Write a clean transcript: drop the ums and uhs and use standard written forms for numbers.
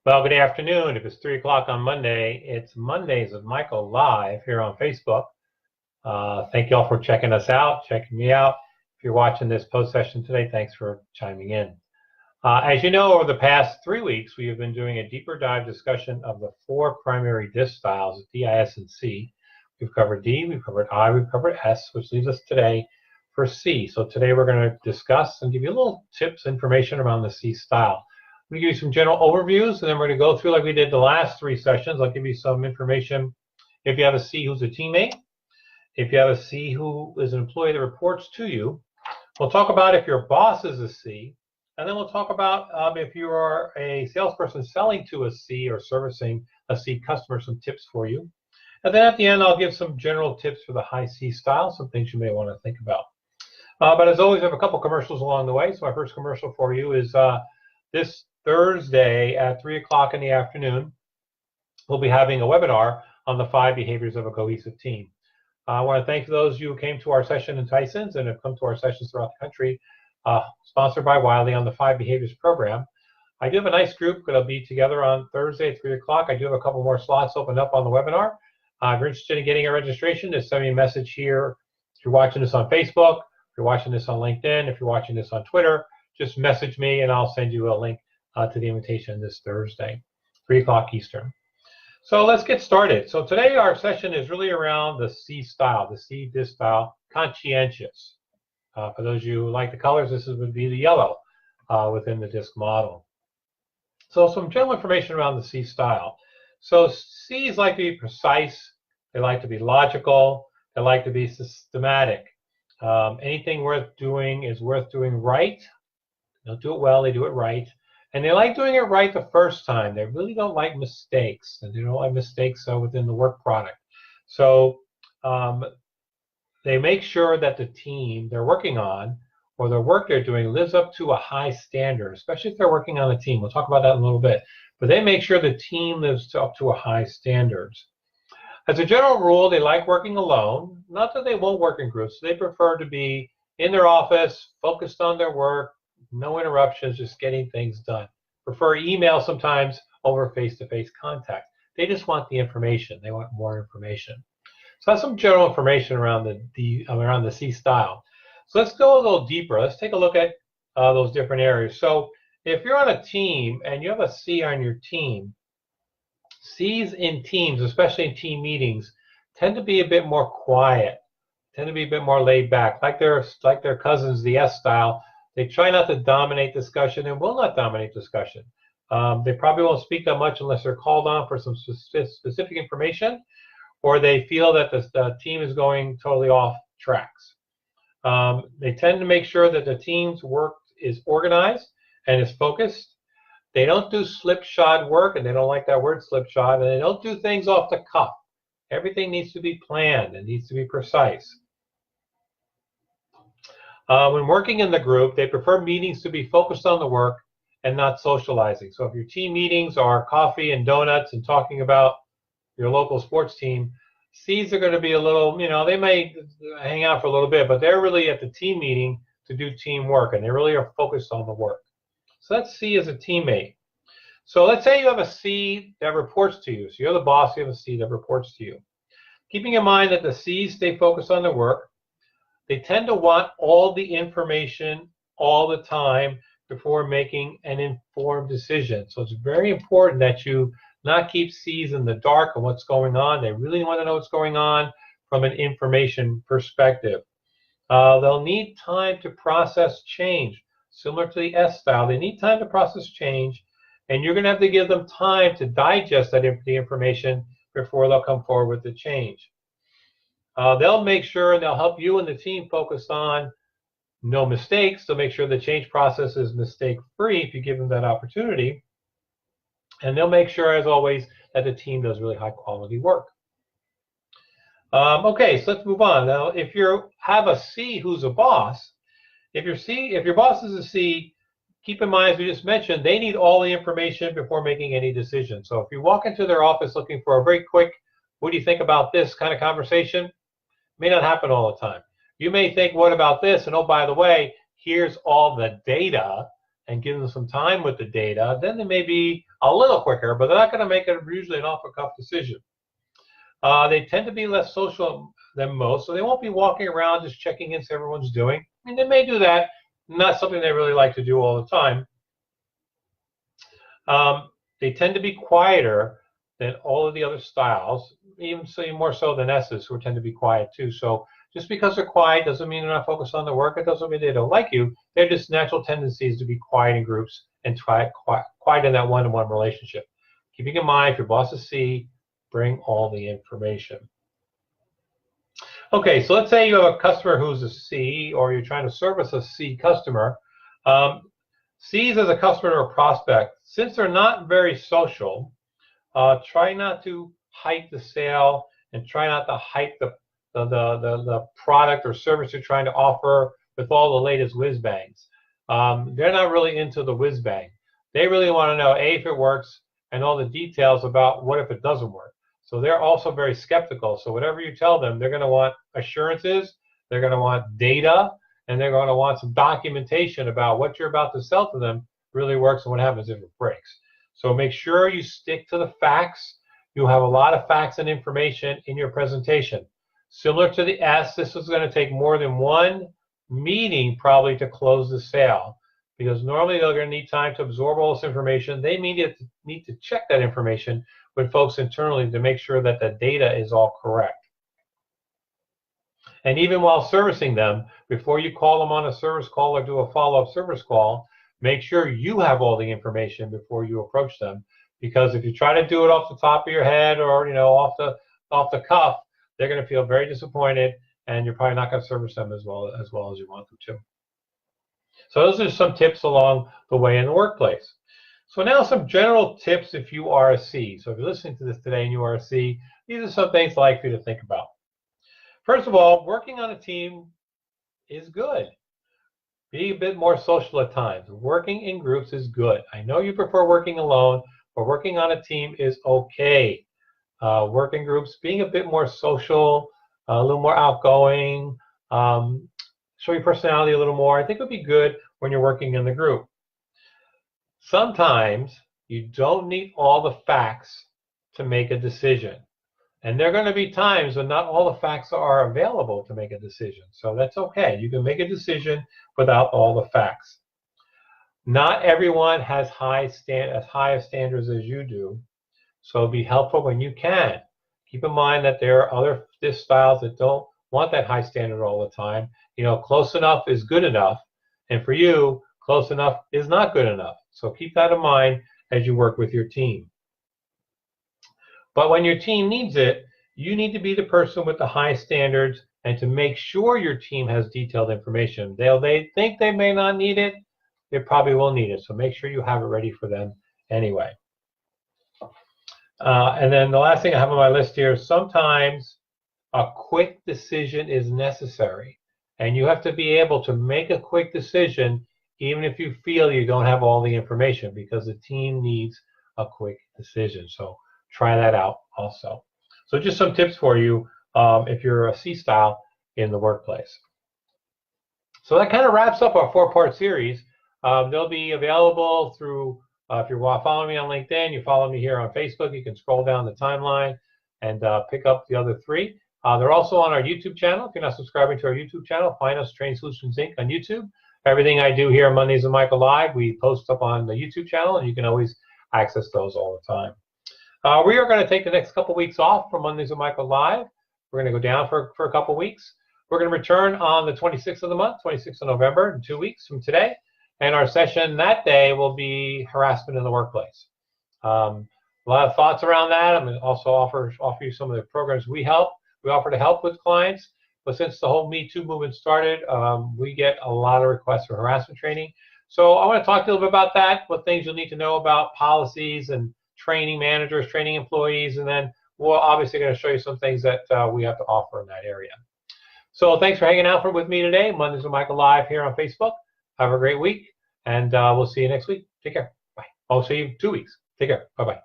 Well, good afternoon. If it's 3 o'clock on Monday, it's Mondays with Michael live here on Facebook. Thank you all for checking us out, checking me out. If you're watching this post session today, thanks for chiming in. As you know, over the past 3 weeks, we have been doing a deeper dive discussion of the 4 primary DiSC styles, D, I, S, and C. We've covered D, we've covered I, we've covered S, which leaves us today for C. So today we're going to discuss and give you a little tips, information around the C style. I'm going to give you some general overviews, and then we're going to go through like we did the last 3 sessions. I'll give you some information if you have a C who's a teammate, if you have a C who is an employee that reports to you. We'll talk about if your boss is a C, and then we'll talk about if you are a salesperson selling to a C or servicing a C customer, some tips for you. And then at the end, I'll give some general tips for the high C style, some things you may want to think about. But as always, I have a couple commercials along the way. So my first commercial for you is this Thursday at 3 o'clock in the afternoon, we'll be having a webinar on the 5 behaviors of a cohesive team. I want to thank those of you who came to our session in Tyson's and have come to our sessions throughout the country, sponsored by Wiley on the 5 behaviors program. I do have a nice group that'll be together on Thursday at 3 o'clock. I do have a couple more slots opened up on the webinar. If you're interested in getting a registration, just send me a message here. If you're watching this on Facebook, if you're watching this on LinkedIn, if you're watching this on Twitter, just message me and I'll send you a link to the invitation this Thursday, 3 o'clock Eastern. So let's get started. So today our session is really around the C style, the C DiSC style, conscientious. For those of you who like the colors, this would be the yellow within the DiSC model. So some general information around the C style. So C's like to be precise, they like to be logical, they like to be systematic. Anything worth doing is worth doing right. They don't do it well, they do it right. And they like doing it right the first time. They really don't like mistakes, and they don't like mistakes within the work product. So they make sure that the team they're working on or the work they're doing lives up to a high standard, especially if they're working on a team. We'll talk about that in a little bit. But they make sure the team lives up to a high standards. As a general rule, they like working alone. Not that they won't work in groups. They prefer to be in their office, focused on their work, no interruptions, just getting things done. Prefer email sometimes over face-to-face contact. They just want the information. They want more information. So that's some general information around the C style. So let's go a little deeper. Let's take a look at those different areas. So if you're on a team and you have a C on your team, C's in teams, especially in team meetings, tend to be a bit more quiet, tend to be a bit more laid back, like their cousins, the S style. They try not to dominate discussion and will not dominate discussion. They probably won't speak that much unless they're called on for some specific information, or they feel that the team is going totally off tracks. They tend to make sure that the team's work is organized and is focused. They don't do slipshod work, and they don't like that word slipshod, and they don't do things off the cuff. Everything needs to be planned and needs to be precise. When working in the group, they prefer meetings to be focused on the work and not socializing. So if your team meetings are coffee and donuts and talking about your local sports team, C's are going to be a little, they may hang out for a little bit, but they're really at the team meeting to do teamwork, and they really are focused on the work. So that's C as a teammate. So let's say you have a C that reports to you. So you're the boss, you have a C that reports to you. Keeping in mind that the C's stay focused on their work, they tend to want all the information all the time before making an informed decision. So it's very important that you not keep C's in the dark on what's going on. They really want to know what's going on from an information perspective. They'll need time to process change. Similar to the S style, they need time to process change, and you're going to have to give them time to digest the information before they'll come forward with the change. They'll make sure and they'll help you and the team focus on no mistakes. They'll make sure the change process is mistake-free if you give them that opportunity. And they'll make sure, as always, that the team does really high-quality work. Okay, so let's move on. Now, if you have a C who's a boss, if your boss is a C, keep in mind, as we just mentioned, they need all the information before making any decision. So if you walk into their office looking for a very quick, what do you think about this kind of conversation, it may not happen all the time. You may think, what about this? And oh, by the way, here's all the data, and give them some time with the data, then they may be a little quicker, but they're not going to make it usually an off-the-cuff decision. They tend to be less social than most, so they won't be walking around just checking in, see how everyone's doing. I mean, they may do that, not something they really like to do all the time. They tend to be quieter than all of the other styles, even more so than S's, who tend to be quiet too. So just because they're quiet doesn't mean they're not focused on their work. It doesn't mean they don't like you. They're just natural tendencies to be quiet in groups and quiet in that one-to-one relationship. Keeping in mind, if your boss is C, bring all the information. Okay, so let's say you have a customer who's a C, or you're trying to service a C customer. C's as a customer or prospect, since they're not very social, try not to hype the sale and try not to hype the product or service you're trying to offer with all the latest whiz bangs. They're not really into the whiz bang. They really want to know, A, if it works, and all the details about what if it doesn't work. So they're also very skeptical. So whatever you tell them, they're going to want assurances, they're going to want data, and they're going to want some documentation about what you're about to sell to them really works and what happens if it breaks. So make sure you stick to the facts. You have a lot of facts and information in your presentation. Similar to the S, this is going to take more than one meeting probably to close the sale, because normally they're going to need time to absorb all this information. They need to check that information with folks internally to make sure that the data is all correct. And even while servicing them, before you call them on a service call or do a follow-up service call, make sure you have all the information before you approach them. Because if you try to do it off the top of your head or off the cuff, they're going to feel very disappointed, and you're probably not going to service them as well as you want them to. So those are some tips along the way in the workplace. So now some general tips if you are a C. So if you're listening to this today and you are a C, these are some things I'd like for you to think about. First of all, working on a team is good. Be a bit more social at times. Working in groups is good. I know you prefer working alone, but working on a team is okay. Working groups, being a bit more social, a little more outgoing, show your personality a little more, I think would be good when you're working in the group. Sometimes you don't need all the facts to make a decision. And there are going to be times when not all the facts are available to make a decision. So that's okay. You can make a decision without all the facts. Not everyone has as high standards as you do. So be helpful when you can. Keep in mind that there are other DiSC styles that don't want that high standard all the time. Close enough is good enough. And for you, close enough is not good enough. So keep that in mind as you work with your team. But when your team needs it, you need to be the person with the high standards and to make sure your team has detailed information. They think they may not need it, they probably will need it. So make sure you have it ready for them anyway. And then the last thing I have on my list here, sometimes a quick decision is necessary. And you have to be able to make a quick decision even if you feel you don't have all the information, because the team needs a quick decision. So try that out also. So just some tips for you if you're a C style in the workplace. So that kind of wraps up our 4-part series. They'll be available through, if you're following me on LinkedIn, you follow me here on Facebook, you can scroll down the timeline and pick up the other 3. They're also on our YouTube channel. If you're not subscribing to our YouTube channel, find us, Training Solutions Inc. on YouTube. Everything I do here on Mondays with Michael Live, we post up on the YouTube channel, and you can always access those all the time. We are going to take the next couple weeks off from Mondays with Michael Live. We're going to go down for a couple weeks. We're going to return on the 26th of the month, 26th of November, in 2 weeks from today. And our session that day will be harassment in the workplace. A lot of thoughts around that. I'm going to also offer you some of the programs we offer to help with clients. But since the whole Me Too movement started, we get a lot of requests for harassment training. So I want to talk to you a little bit about that, what things you'll need to know about policies and training managers, training employees, and then we're obviously going to show you some things that we have to offer in that area. So thanks for hanging out with me today. Mondays with Michael Live here on Facebook. Have a great week, and we'll see you next week. Take care. Bye. I'll see you in 2 weeks. Take care. Bye-bye.